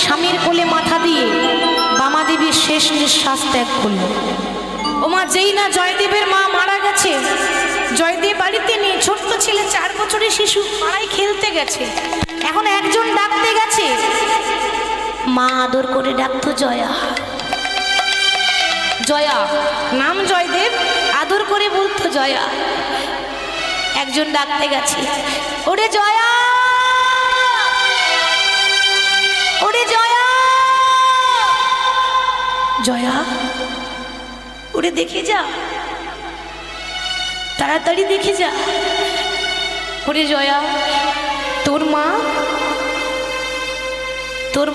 স্বামীর কোলে মাথা দিয়ে বামা দেবীর শেষ নিঃশ্বাস ত্যাগ করল। ওমা যেই না জয়দেবের মা মারা গেছে, জয়দেব বাড়িতে নেই, ছোট্ট ছেলে 4 বছরের শিশু পাড়ায় খেলতে গেছে। এখন একজন ডাকতে গেছে, মা আদর করে ডাকতো জয়া। জয়া নাম জয়দেব, আদর করে বলতো জয়া। একজন ডাকতে গেছে, ওরে জয়া, ওরে জয়া, জয়া ওরে দেখে যা, তাড়াতাড়ি দেখে যা। ওরে জয়া, তোর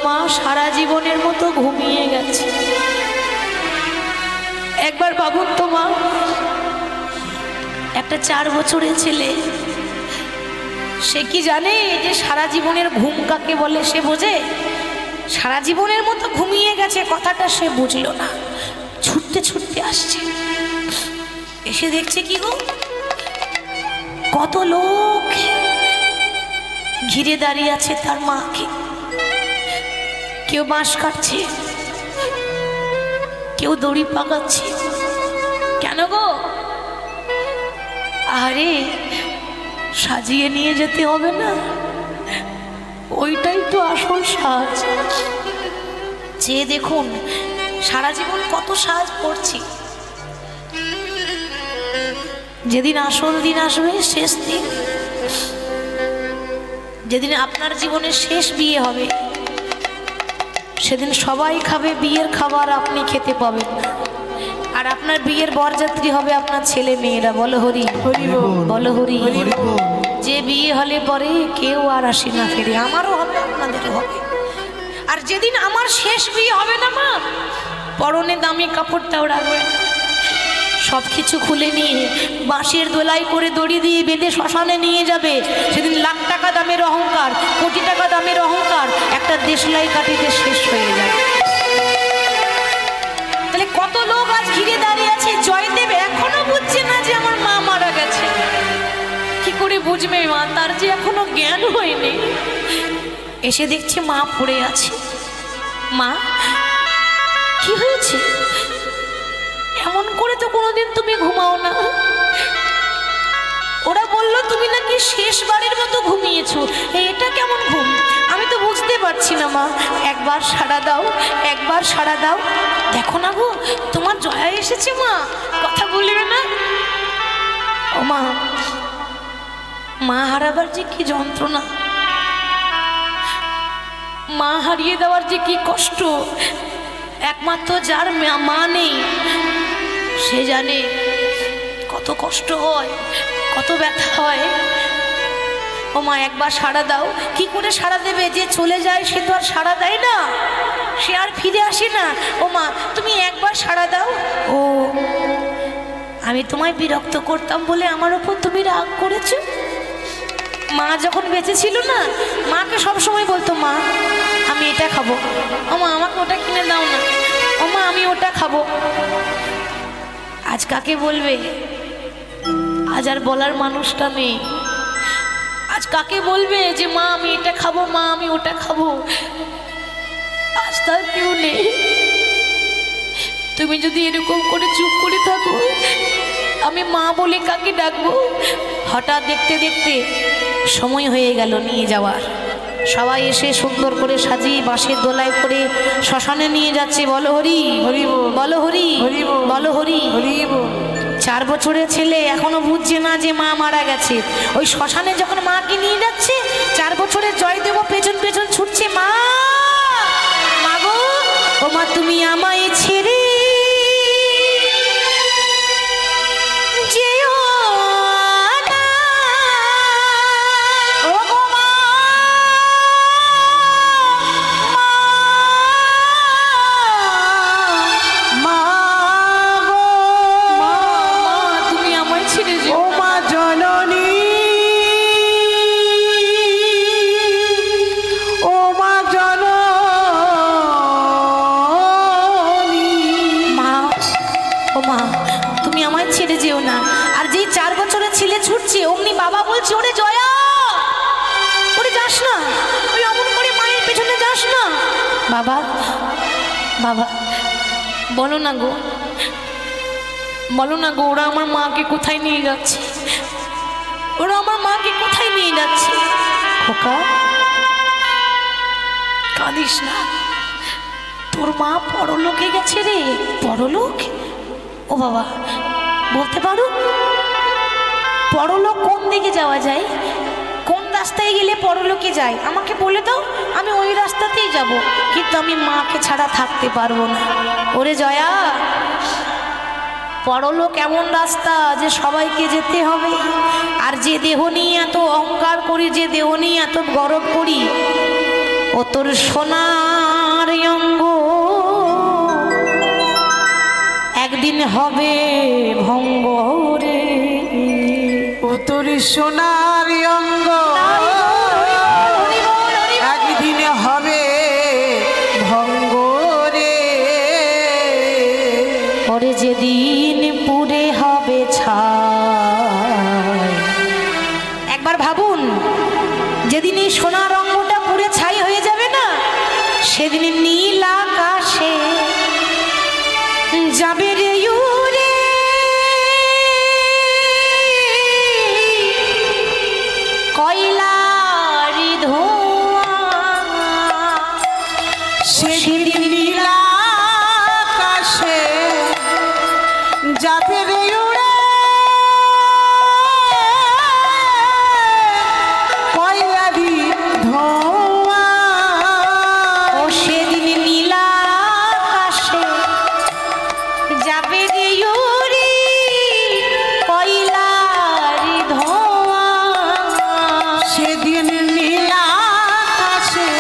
মা সারা জীবনের মতো ঘুমিয়ে গেছে। একবার ভাবুন তো মা, একটা 4 বছরের ছেলে, সে কি জানে যে সারা জীবনের ঘুম কাকে বলে? সে বোঝে? সারা জীবনের মতো ঘুমিয়ে গেছে কথাটা সে বুঝলো না। ছুটতে ছুটতে আসছে, এসে দেখছে কি গো, কত লোক ঘিরে দাঁড়িয়ে আছে তার মাকে। কেউ বাঁশ কাটছে, কেউ দড়ি পাকাচ্ছে। কেন গো? আরে সাজিয়ে নিয়ে যেতে হবে না? ওইটাই তো আসল সাজ। যে দেখুন সারা জীবন কত সাজ করছি, যেদিন আসল দিন আসবে, শেষ দিন, যেদিন আপনার জীবনের শেষ বিয়ে হবে, সেদিন সবাই খাবে বিয়ের খাবার, আপনি খেতে পাবেন না। আর আপনার বিয়ের বরযাত্রী হবে আপনার ছেলে মেয়েরা। বলো হরি হরি বল, বলো হরি হরি বল। যে বিয়ে হলে পরে কেউ আর আসে না ফিরে, আমারও হবে আপনাদেরও হবে। আর যেদিন আমার শেষ বিয়ে হবে না মা, পরনে দামি কাপড়টাও রাখবেন, সব কিছু খুলে নিয়ে বাঁশের দোলাই করে দড়ি দিয়ে বেঁধে শ্মশানে নিয়ে যাবে। সেদিন লাখ টাকা দামের অহংকার, কোটি টাকা দামের অহংকার একটা দেশলাই কাটিতে শেষ হয়ে যায়। তাহলে কত লোক আজ ঘিরে দাঁড়িয়ে আছে। জয়দেব এখনো বুঝছে না যে আমার মা মারা গেছে। কি করে বুঝবে মা? তার যে এখনো জ্ঞান হয়নি। এসে দেখছে মা পড়ে আছে। মা কি হয়েছে? এমন করে তো কোনোদিন তুমি ঘুমাও না। ওরা বললো তুমি নাকি শেষবারের মতো ঘুমিয়েছো। এটা কেমন ঘুম? আমি তো বুঝতে পারছি না মা। একবার সাড়া দাও, একবার সাড়া দাও। দেখো না গো, তোমার জয়া এসেছে মা, কথা বলবে না? ও মা, মা হারাবার যে কি যন্ত্রণা, মা হারিয়ে দেওয়ার যে কি কষ্ট, একমাত্র যার মা নেই সে জানে কত কষ্ট হয়, কত ব্যথা হয়। ও মা একবার সাড়া দাও। কি করে সাড়া দেবে? যে চলে যায় সে তো আর সাড়া দেয় না, সে আর ফিরে আসে না। ও মা তুমি একবার সাড়া দাও। ও আমি তোমায় বিরক্ত করতাম বলে আমার ওপর তুমি রাগ করেছো? মা যখন বেঁচে ছিল না, মাকে সবসময় বলতো মা আমি এটা খাবো, ও মা আমাকে ওটা কিনে দাও না, ও মা আমি ওটা খাবো। আজ কাকে বলবে? আজ আর বলার মানুষটা নেই। আজ কাকে বলবে যে মা আমি এটা খাবো, মা আমি ওটা খাবো? আজ তার কেউ নেই। তুমি যদি এরকম করে চুপ করে থাকো, আমি মা বলে কাকে ডাকবো? হঠাৎ দেখতে দেখতে সময় হয়ে গেল নিয়ে যাওয়ার। সবাই এসে সুন্দর করে সাজিয়ে বাঁশের দোলায় করে শ্মশানে নিয়ে যাচ্ছে। বলো হরি হরি বল, বলো হরি হরি বল, বলো হরি হরি বল। 4 বছরের ছেলে এখনো বুঝছে না যে মা মারা গেছে। ওই শ্মশানে যখন মাকে নিয়ে যাচ্ছে, 4 বছরের জয়দেব পেছন পেছন ছুটছে, মা মাগো, ও মা তুমি আমায় ছেড়ে ছুটছে, অমনি বাবা বলছে ওরে জয়া, ওরে যাস না, ওই অমন করে মায়ের পেছনে যাস না। বাবা বাবা বলো না গো, বলো না গো, ওরা আমার মাকে কোথায় নিয়ে যাচ্ছে? ওরা আমার মাকে কোথায় নিয়ে যাচ্ছে? খোকা কাঁদিস না, তোর মা পরলোকে গেছে রে। পরলোক? ও বাবা বলতে পারো পরলোক কোন দিকে যাওয়া যায়? কোন রাস্তায় গেলে পরলোকে যায় আমাকে বলে দাও, আমি ওই রাস্তাতেই যাব, কিন্তু আমি মাকে ছাড়া থাকতে পারবো না। ওরে জয়া, পরলোক এমন রাস্তা যে সবাইকে যেতে হবে। আর যে দেহ নিয়ে এত অহংকার করি, যে দেহ নিয়ে এত গর্ব করি, ও তোর সোনার অঙ্গ একদিন হবে ভঙ্গ রে। ও তোর সোনার অঙ্গ একদিন হবে ভঙ্গ রে। পরে যেদিন পুরে হবে ছাই, একবার ভাবুন, যেদিন এই সোনার অঙ্গটা পুরে ছাই হয়ে যাবে না, সেদিন নীল আকাশে যাবে রে উড়ে কয়লারি ধোঁয়া। সেদিন নীল আকাশে যাবে রে উড়ে কয়লারি ধোঁয়া। ও সেদিন নীল আকাশে যাবে রে উড়ে কয়লারি ধোঁয়া। সেদিন নীল আকাশে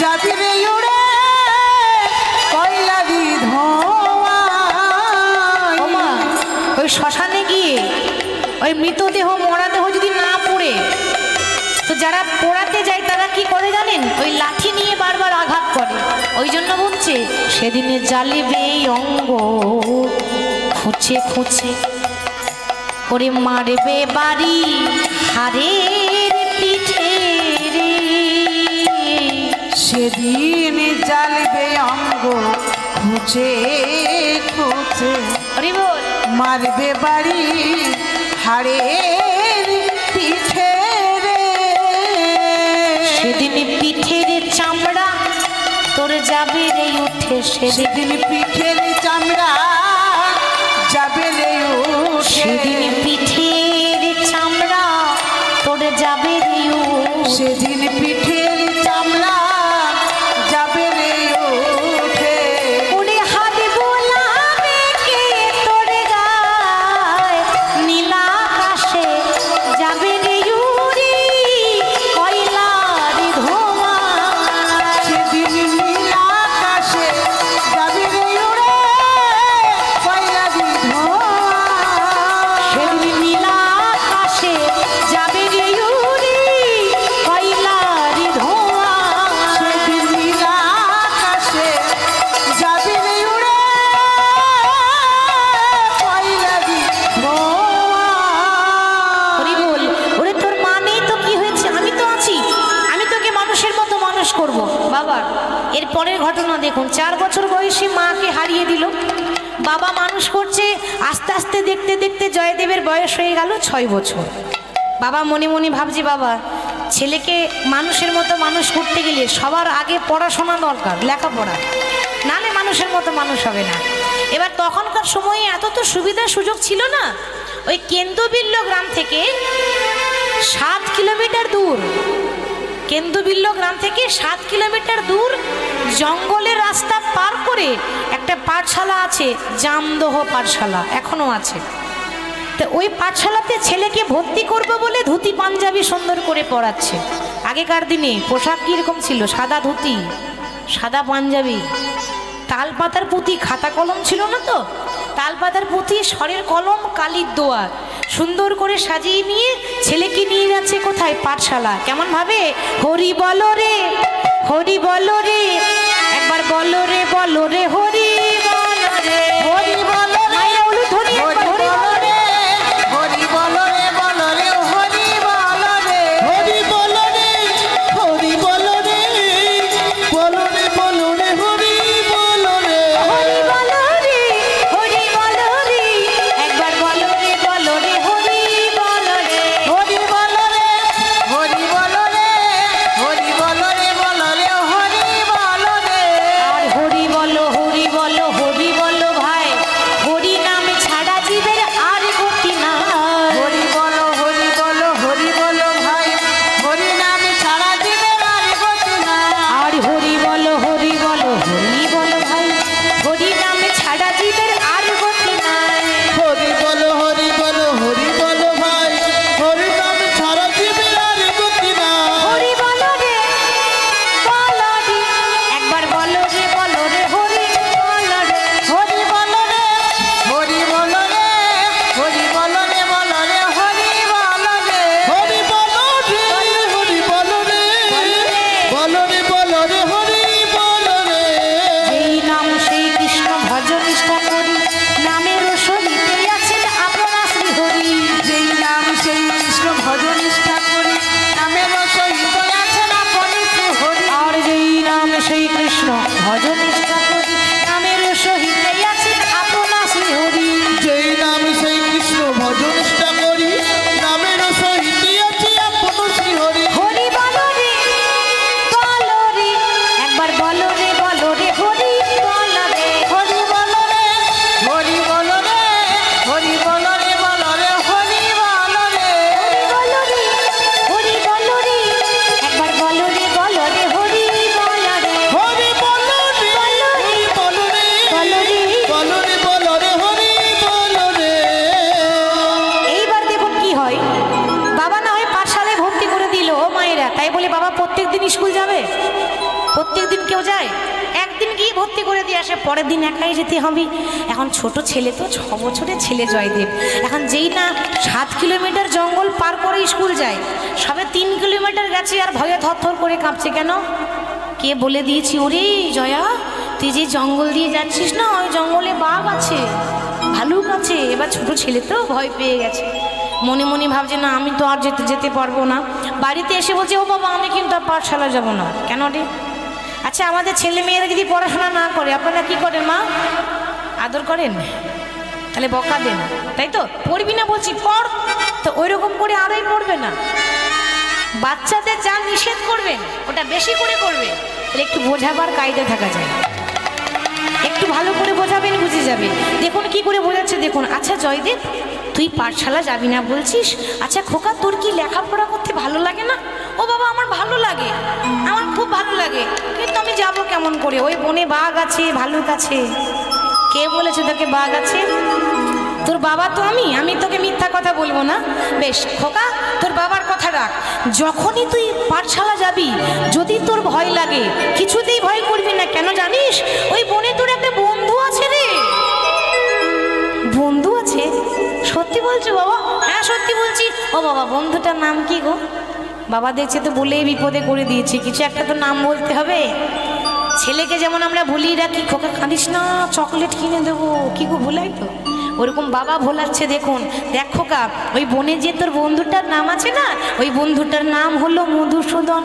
যাবে রে উড়ে কয়লারি ধোঁয়া। ওমা, ওই শ্মশানে গিয়ে ওই মৃতদেহ মরাদেহ যদি না পড়ে, তো যারা পোড়াতে যায় তারা কি করে জানেন? ওই লাঠি নিয়ে বারবার আঘাত করে। ওই জন্য বলছে সেদিনে জ্বালিবে এই অঙ্গ খুঁচে খুঁচে, করে মারবে বাড়ি হারের পিঠে রে। সেদিন জ্বালবে অঙ্গ খুঁজে খুঁজে, হরি বল। মারবে বাড়ি হাড়ের পিঠে রে। সেদিন পিঠের চামড়া তোর যাবে রে উঠে, সেদিন পিঠের চামড়া যাবে রে উঠে। সেদিন পিঠের চামড়া তোর যাবে রে উঠে। সেদিন পিঠের চামড়া যাবে রে উঠে। ওরে হাত বোলাবে কে তোর গায়, নীল আকাশে যাবে রে উড়ে কয়লারি ধোঁয়া। সেদিন নীল আকাশে যাবে রে উড়ে কয়লারি ধোঁয়া। সেদিন নীল আকাশে যাবে রে উড়ে কয়লারি ধোঁয়া। সেদিন নীল আকাশে যাবে রে উড়ে কয়লারি ধোঁয়া। হরি বল। ওরে তোর মা নেই তো কি হয়েছে, আমি তো আছি, আমি তোকে মানুষের মতো মানুষ করব। বাবা এর পরের ঘটনা দেখুন, 4 বছর বয়সে মাকে হারিয়ে দিল, বাবা মানুষ করছে। আস্তে আস্তে দেখতে দেখতে জয়দেবের বয়স হয়ে গেল 6 বছর। বাবা মনে মনে ভাবছে, বাবা ছেলেকে মানুষের মতো মানুষ করতে গেলে সবার আগে পড়াশোনা দরকার, লেখাপড়া, নালে মানুষের মতো মানুষ হবে না। এবার তখনকার সময়ে এত তো সুবিধা সুযোগ ছিল না। ওই কেন্দুবিল্ল গ্রাম থেকে 7 কিলোমিটার দূর, কেন্দুবিল্ল গ্রাম থেকে 7 কিলোমিটার দূর জঙ্গলের রাস্তা পার করে একটা পাঠশালা আছে, জামদহ পাঠশালা, এখনো আছে। তো ওই পাঠশালাতে ছেলেকে ভর্তি করবো বলে ধুতি পাঞ্জাবি সুন্দর করে পরাচ্ছে। আগেকার দিনে পোশাক কীরকম ছিল? সাদা ধুতি, সাদা পাঞ্জাবি, তালপাতার পুঁতি, খাতা কলম ছিল না তো, তালপাতার পুঁতি, স্বরের কলম, কালির দোয়া, সুন্দর করে সাজিয়ে নিয়ে ছেলেকে নিয়ে যাচ্ছে কোথায়? পাঠশালা। কেমন ভাবে? হরি বলো রে, হরি বলো রে, একবার বলো রে, বলো রে, হরি বলো রে, হরি বলো রে, মায়েরা বলো ধরি, একবার হরি বলো রে, হরি বলো রে, বলো রে, হরি বলো রে, হরি বলো রে, হরি বলো রে, বলো রে, কেউ যায়? একদিন গিয়ে ভর্তি করে দিয়ে আসে, পরের দিন একাই যেতে হবে। এখন ছোট ছেলে তো, 6 বছরের ছেলে জয়দেব। এখন যেই না 7 কিলোমিটার জঙ্গল পার করে স্কুল যায়, সবে 3 কিলোমিটার গেছে আর ভয়ে থরথর করে কাঁপছে। কেন? কে বলে দিয়েছি, ওরে জয়া তুই যে জঙ্গল দিয়ে যাচ্ছিস না, ওই জঙ্গলে বাঘ আছে, ভালুক আছে। এবার ছোট ছেলে তো ভয় পেয়ে গেছে, মনে মনে ভাবছে না আমি তো আর যেতে পারবো না। বাড়িতে এসে বলছে, ও বাবা আমি কিন্তু আর পাঠশালা যাবো না। কেন রে? আচ্ছা আমাদের ছেলে মেয়েরা যদি পড়াশোনা না করে আপনারা কি করেন মা? আদর করেন? তাহলে বকা দেন, তাই তো? পড়বি না বলছি পড়, তো ওই রকম করে আরই পড়বে না। বাচ্চাদের যা নিষেধ করবেন ওটা বেশি করে করবে, তাহলে একটু বোঝাবার কায়দা থাকা যায়। একটু ভালো করে বোঝাবেন, বুঝে যাবে। দেখুন কি করে বোঝাচ্ছে দেখুন। আচ্ছা জয়দেব তুই পাঠশালা যাবি না বলছিস, আচ্ছা খোকা তোর কি লেখাপড়া করতে ভালো লাগে না? ও বাবা আমার ভালো লাগে, আমার খুব ভালো লাগে, কিন্তু আমি যাব কেমন করে? ওই বনে বাঘ আছে, ভালুক আছে। কে বলেছে তোকে বাঘ আছে? তোর বাবা তো আমি তোকে মিথ্যা কথা বলবো না। বেশ খোকা তোর বাবার কথা রাখ, যখনই তুই পাঠশালা যাবি যদি তোর ভয় লাগে কিছুতেই ভয় করবি না। কেন জানিস? ওই বনে তোর একটা বন্ধু আছে রে। বন্ধু আছে? সত্যি বলছো বাবা? হ্যাঁ সত্যি বলছি। ও বাবা বন্ধুটার নাম কি গো? বাবা দেখছে তো বলেই বিপদে করে দিয়েছি, কিছু একটা তো নাম বলতে হবে। ছেলেকে যেমন আমরা ভুলিয়ে রাখি, খোকা কাঁদিস না চকলেট কিনে দেবো, কি গো ভুলাই তো? ওরকম বাবা ভোলাচ্ছে। দেখুন দেখ খোকা, ওই বনে যে তোর বন্ধুটার নাম আছে না, ওই বন্ধুটার নাম হলো মধুসূদন।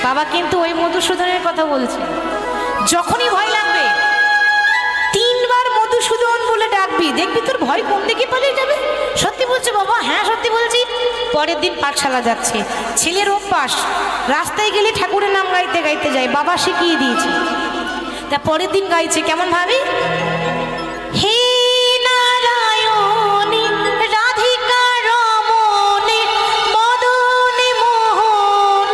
বাবা কিন্তু ওই মধুসূদনের কথা বলছে। যখনই ভয় লাগবে 3 বার মধুসূদন বলে ডাকবি, দেখবি তোর ভয় কোন দিকে পালিয়ে যাবে। সত্যি বলছো বাবা? হ্যাঁ সত্যি বলছি। পরের দিন পাঠশালা যাচ্ছে, ছেলের অভ্যাস রাস্তায় গেলে ঠাকুরের নাম গাইতে গাইতে যায়, বাবা শিখিয়ে দিয়েছে। তা পরের দিন গাইছে কেমন ভাবে, হে নারায়ণী রাধিকা রমণী মদনে মোহন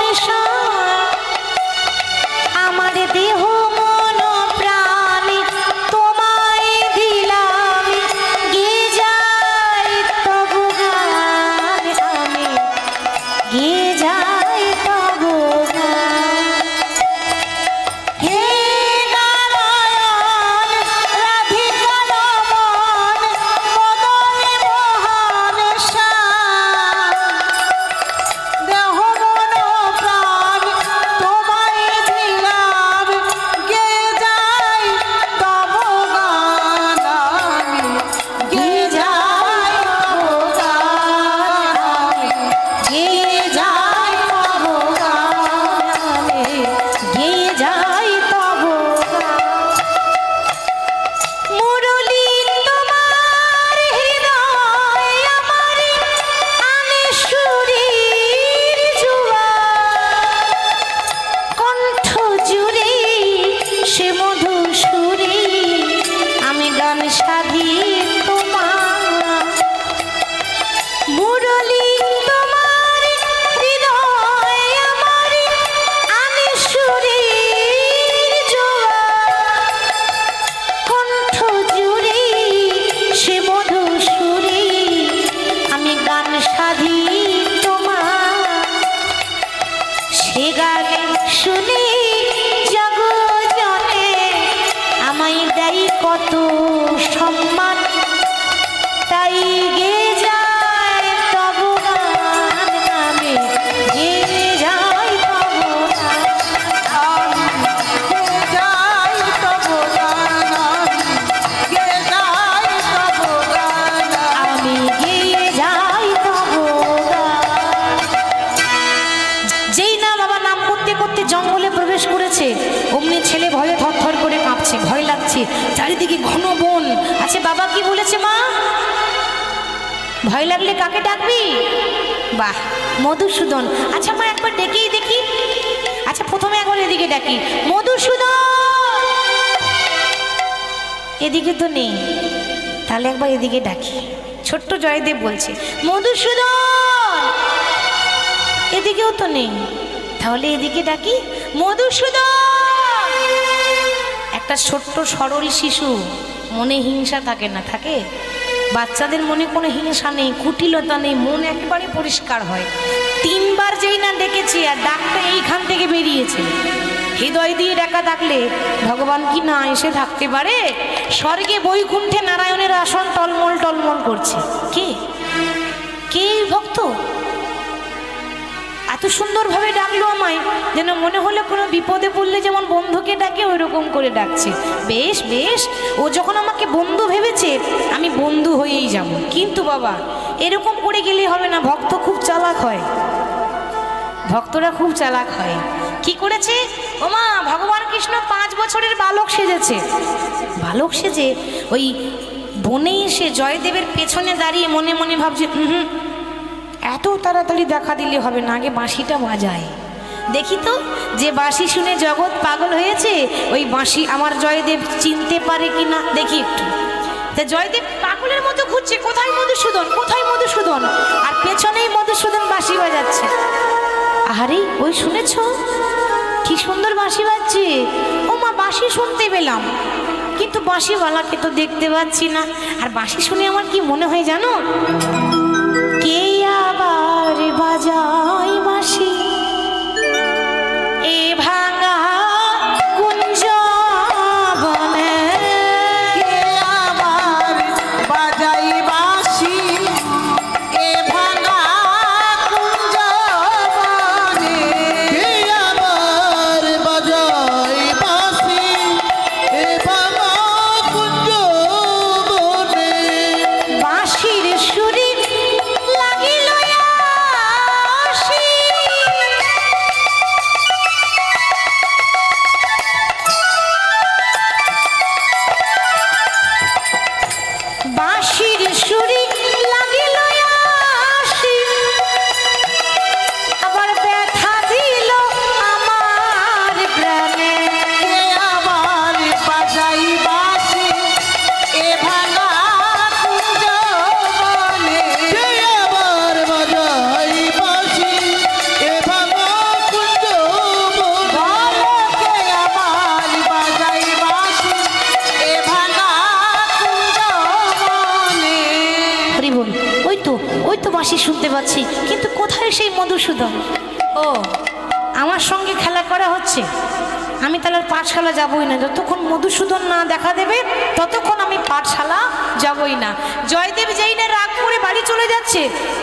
আমার দেহ মন প্রাণী তোমায় দিলাম, গে যাই তবু গান আমি, গে যাই তবু গান। হে কত সম্মান, তাই গে যায় তবু গান আমি, গে যায় তবু গান গে যাই তবু গান গে যাই তবু গান আমি, গে যাই তবু গান। যেই না বাবা নাম করতে করতে জঙ্গলে প্রবেশ করেছে, অমনি ছেলে ভয়ে থরথর করে কাঁপছে, ভয় লাগছে, চারিদিকে ঘন বন আছে। বাবা কি বলেছে মা? ভয় লাগলে কাকে ডাকবি? বাহ মধুসূদন। আচ্ছা মা একবার ডেকেই দেখি। আচ্ছা প্রথমে একবার এদিকে ডাকি, মধুসূদন। এদিকে তো নেই, তাহলে একবার এদিকে ডাকি। ছোট্ট জয়দেব বলছে মধুসূদন, এদিকেও তো নেই, তাহলে এদিকে ডাকি, মধুসূদন। একটা ছোট্ট সরল শিশু, মনে হিংসা থাকে না? থাকে। বাচ্চাদের মনে কোনো হিংসা নেই, কুটিলতা নেই, মন একেবারে পরিষ্কার হয়। 3 বার যেই না ডেকেছি আর ডাকটা এইখান থেকে বেরিয়েছে। হৃদয় দিয়ে ডাকা ডাকলে ভগবান কি না এসে থাকতে পারে? স্বর্গে বৈকুণ্ঠে নারায়ণের আসন টলমল টলমল করছে। কে কে ভক্ত? এত সুন্দরভাবে ডাকলো আমায়, যেন মনে হলো কোনো বিপদে পড়লে যেমন বন্ধুকে ডাকে ওই রকম করে ডাকছে। বেশ বেশ, ও যখন আমাকে বন্ধু ভেবেছে আমি বন্ধু হয়েই যাব। কিন্তু বাবা এরকম করে গেলে হবে না, ভক্ত খুব চালাক হয়, ভক্তরা খুব চালাক হয়। কি করেছে? ওমা ভগবান কৃষ্ণ 5 বছরের বালক সেজেছে। বালক সেজে ওই বনে এসে জয়দেবের পেছনে দাঁড়িয়ে মনে মনে ভাবছে, এত তাড়াতাড়ি দেখা দিলে হবে না, আগে বাঁশিটা বাজায় দেখি তো। যে বাঁশি শুনে জগৎ পাগল হয়েছে, ওই বাঁশি আমার জয়দেব চিনতে পারে কি না দেখি একটু। তা জয়দেব পাগলের মতো খুঁজছে, কোথায় মধুসূদন, কোথায় মধুসূদন, আর পেছনেই মধুসূদন বাঁশি বাজাচ্ছে। আরে ওই শুনেছ কি সুন্দর বাঁশি বাজছে? ও মা বাঁশি শুনতে পেলাম, কিন্তু বাঁশিওয়ালাকে তো দেখতে পাচ্ছি না। আর বাঁশি শুনে আমার কি মনে হয় জানো? কে আবার বাজায় বাঁশি এ ভাঙা কুঞ্জ বনে, কে আবার বাজাই বাঁশি এ ভাঙা কুঞ্জ বনে, কে আবার বাজাই বাঁশি এ ভাঙা কুঞ্জ বনে, বাঁশির সুরে লাগিল আসি, বাঁশির সুরে লাগিল আসি, আবার ব্যথা দিল আমার প্রাণে। কে আবার বাজাই বাঁশি এ ভাঙা কুঞ্জ বনে, কে আবার বাজাই বাঁশি এ ভাঙা কুঞ্জ বনে, কে আবার বাজাই বাঁশি এ ভাঙা কুঞ্জ বনে। হরি বল। ওই তো বাঁশি শুনতে পাচ্ছি, কিন্তু কোথায় সেই মধুসূদন? ও আমার সঙ্গে খেলা করা হচ্ছে। আমি তাহলে আর পাঠশালা যাবই না, যতক্ষণ মধুসূদন না দেখা দেবে ততক্ষণ আমি পাঠশালা যাবই না। জয়দেব যেই না রাগ করে বাড়ি চলে যাচ্ছে,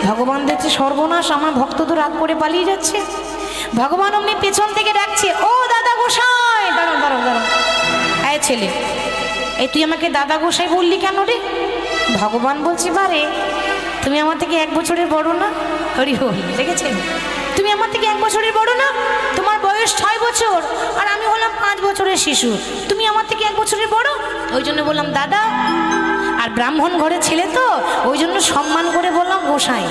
ভগবান দেখছে সর্বনাশ, আমার ভক্ত তো রাগ করে পালিয়ে যাচ্ছে। ভগবান অমনি পেছন থেকে ডাকছে, ও দাদা গোসাই, দাঁড়াও দাঁড়াও দাঁড়াও, এই ছেলে, এই তুই আমাকে দাদা গোসাই বললি কেন রে? ভগবান বলছি, বারে তুমি আমার থেকে 1 বছরের বড় না? হরি হল, দেখেছেন? তুমি আমার থেকে 1 বছরের বড় না? তোমার বয়স 6 বছর আর আমি হলাম 5 বছরের শিশু, তুমি আমার থেকে 1 বছরের বড়, ওই জন্য বললাম দাদা। আর ব্রাহ্মণ ঘরের ছেলে তো, ওই জন্য সম্মান করে বললাম গোসাই।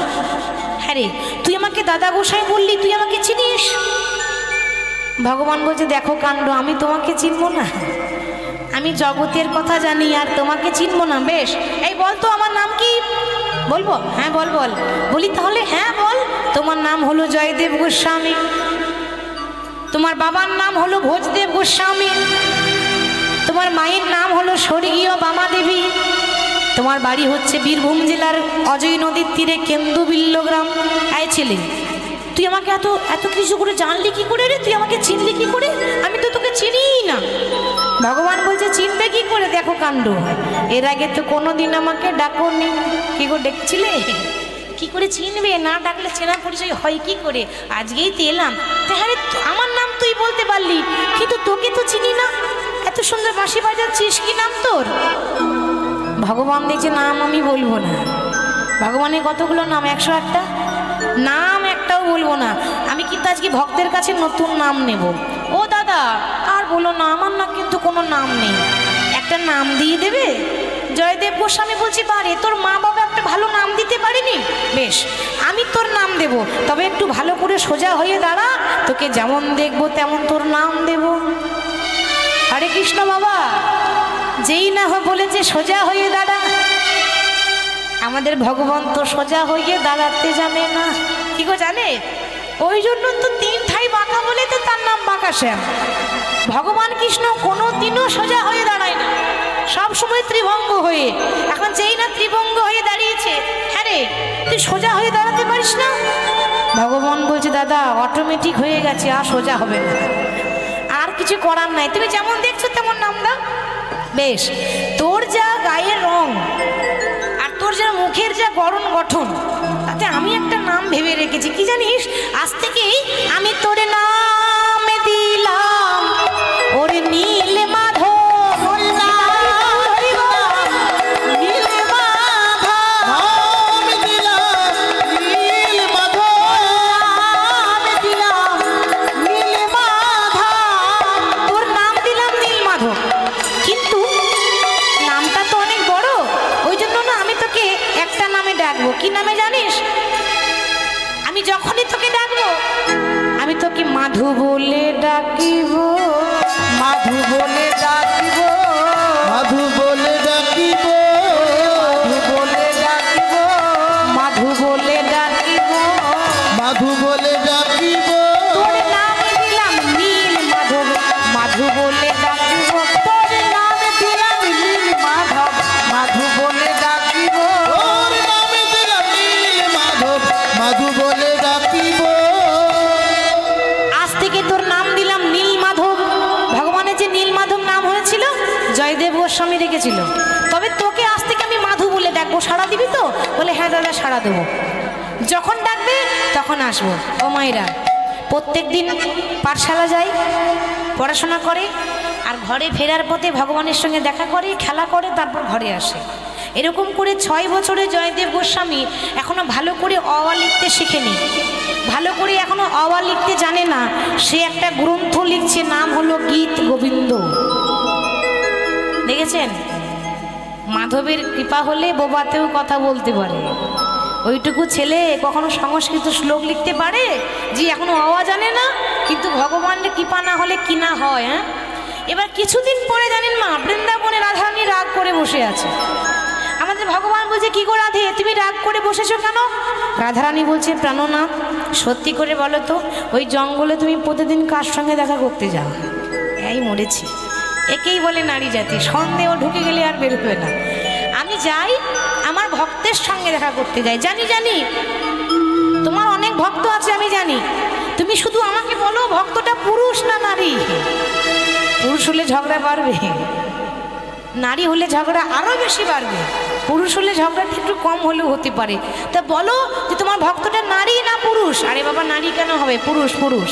হ্যাঁ রে, তুই আমাকে দাদা গোসাই বললি, তুই আমাকে চিনিস? ভগবান বলছে, দেখো কাণ্ড, আমি তোমাকে চিনবো না? আমি জগতের কথা জানি আর তোমাকে চিনবো না? বেশ, এই বল তো আমার নাম কি? বলবো? হ্যাঁ বল বল। বলি তাহলে হ্যাঁ বল। তোমার নাম হলো জয়দেব গোস্বামী, তোমার বাবার নাম হলো ভোজদেব গোস্বামী, তোমার মায়ের নাম হলো স্বর্গীয় বামাদেবী, তোমার বাড়ি হচ্ছে বীরভূম জেলার অজয় নদীর তীরে কেন্দুবিল্ল গ্রাম। এই ছেলে, তুই আমাকে এত এত কিছু করে জানলি কি করে রে? তুই আমাকে চিনলি কি করে? আমি তো তোকে চিনিই না। ভগবান বলছে, চিনবে কি করে? দেখো কাণ্ড, এর আগে তো কোনোদিন আমাকে ডাকোনি। কি করে ডেকছিলে? কি করে চিনবে? না ডাকলে চেনা পরিচয় হয় কি করে? আজকেই তো এলাম। তাহলে আমার নাম তুই বলতে পারলি, কিন্তু তোকে তো চিনি না। এত সুন্দর বাঁশি বাজাচ্ছিস, কি নাম তোর? ভগবান দেখছে নাম আমি বলবো না। ভগবানের কতগুলো নাম? 101টা নাম, একটাও বলবো না। আমি কিন্তু আজকে ভক্তের কাছে নতুন নাম নেব। ও দাদা, আর বলো না, আমার না কিন্তু কোনো নাম নেই, একটা নাম দিয়ে দেবে? জয়দেব গোস্বামী বলছি, বারে তোর মা বাবা একটা ভালো নাম দিতে পারেনি? বেশ, আমি তোর নাম দেব, তবে একটু ভালো করে সোজা হয়ে দাঁড়া, তোকে যেমন দেখবো তেমন তোর নাম দেব। হরে কৃষ্ণ বাবা। যেই না বলেছে সোজা হয়ে দাঁড়া, আমাদের ভগবান তো সোজা হয়ে দাঁড়াতে জানে না। কি গো জানে? ওই জন্য তো 3 ঠাই বাঁকা বলে তো তার নাম বাঁকা শ্যাম। ভগবান কৃষ্ণ কোনো দিনও সোজা হয়ে দাঁড়ায় না, সব সময় ত্রিভঙ্গ হয়ে। এখন যেই না ত্রিভঙ্গ হয়ে দাঁড়িয়েছে। হ্যাঁ রে, তুই সোজা হয়ে দাঁড়াতে পারিস না? ভগবান বলছে দাদা অটোমেটিক হয়ে গেছে, আর সোজা হবে না, আর কিছু করার নাই, তুমি যেমন দেখছো তেমন নাম দাও। বেশ, তোর যা গায়ের রং আর তোর যা মুখের যা গঠন, তাতে আমি একটা নাম ভেবে রেখেছি, কি জানিস? আজ থেকেই আমি তোর নাম দিলাম ওরে নীল মাধব। কি নামে জানিস? আমি যখনই তোকে ডাকবো আমি তোকে মাধু বলে ডাকিব, মাধু বলে ডাকিব, মাধু বলে ডাকিব, মাধু বলে ডাকিব, মাধু বলে ডাকিব, মাধু বলে ডাকিব। তোর নাম দিলাম নীল মাধব, মাধু বলে ডাকিব, তোর নাম দিলাম নীল মাধব, মাধু বলে ডাকিব, তোর নামে দিলাম নীল মাধব, মাধু বলে ডাকিব। আজ থেকে তোর নাম দিলাম নীল মাধব। ভগবানের যে নীল মাধব নাম হয়েছিল জয়দেব গোস্বামী রেখেছিল, তবে তোকে আজ থেকে আমি মাধু বলে ডাকবো, সাড়া দিবি তো? বলে হ্যাঁ দাদা সাড়া দেবো, যখন ডাকবে তখন আসবো। ও মায়েরা, প্রত্যেক দিন পাঠশালা যায়, পড়াশোনা করে, আর ঘরে ফেরার পথে ভগবানের সঙ্গে দেখা করে, খেলা করে, তারপর ঘরে আসে। এরকম করে 6 বছরে জয়দেব গোস্বামী এখনো ভালো করে অ আ লিখতে শিখেনি, ভালো করে এখনো অ আ লিখতে জানে না। সে একটা গ্রন্থ লিখছে, নাম হলো গীত গোবিন্দ। দেখেছেন, মাধবের কৃপা হলে বোবাতেও কথা বলতে পারে। ওইটুকু ছেলে কখনো সংস্কৃত শ্লোক লিখতে পারে যে এখনো অ আ জানে না, কিন্তু ভগবানের কৃপা না হলে কি না হয়। হ্যাঁ, এবার কিছুদিন পরে জানেন মা, বৃন্দাবনে রাধারানী রাগ করে বসে আছে। আমাদের ভগবান বলছে কি গো রাধে, তুমি রাগ করে বসেছো কেন? রাধারানী বলছে প্রাণনাথ সত্যি করে বলো তো, ওই জঙ্গলে তুমি প্রতিদিন কার সঙ্গে দেখা করতে যাও? এই মরেছি, একেই বলে নারী জাতি, সন্দেহ ঢুকে গেলে আর বেরোবে না। আমি যাই আমার ভক্তের সঙ্গে দেখা করতে যাই, জানি জানি তোমার অনেক ভক্ত আছে, আমি জানি। তুমি শুধু আমাকে বলো ভক্তটা পুরুষ না নারী? পুরুষ হলে ঝগড়া বাড়বে, নারী হলে ঝগড়া আরো বেশি বাড়বে, পুরুষ হলে ঝগড়াটা একটু কম হলেও হতে পারে। তা বলো যে তোমার ভক্তটা নারী না পুরুষ? আরে বাবা নারী কেন হবে, পুরুষ পুরুষ।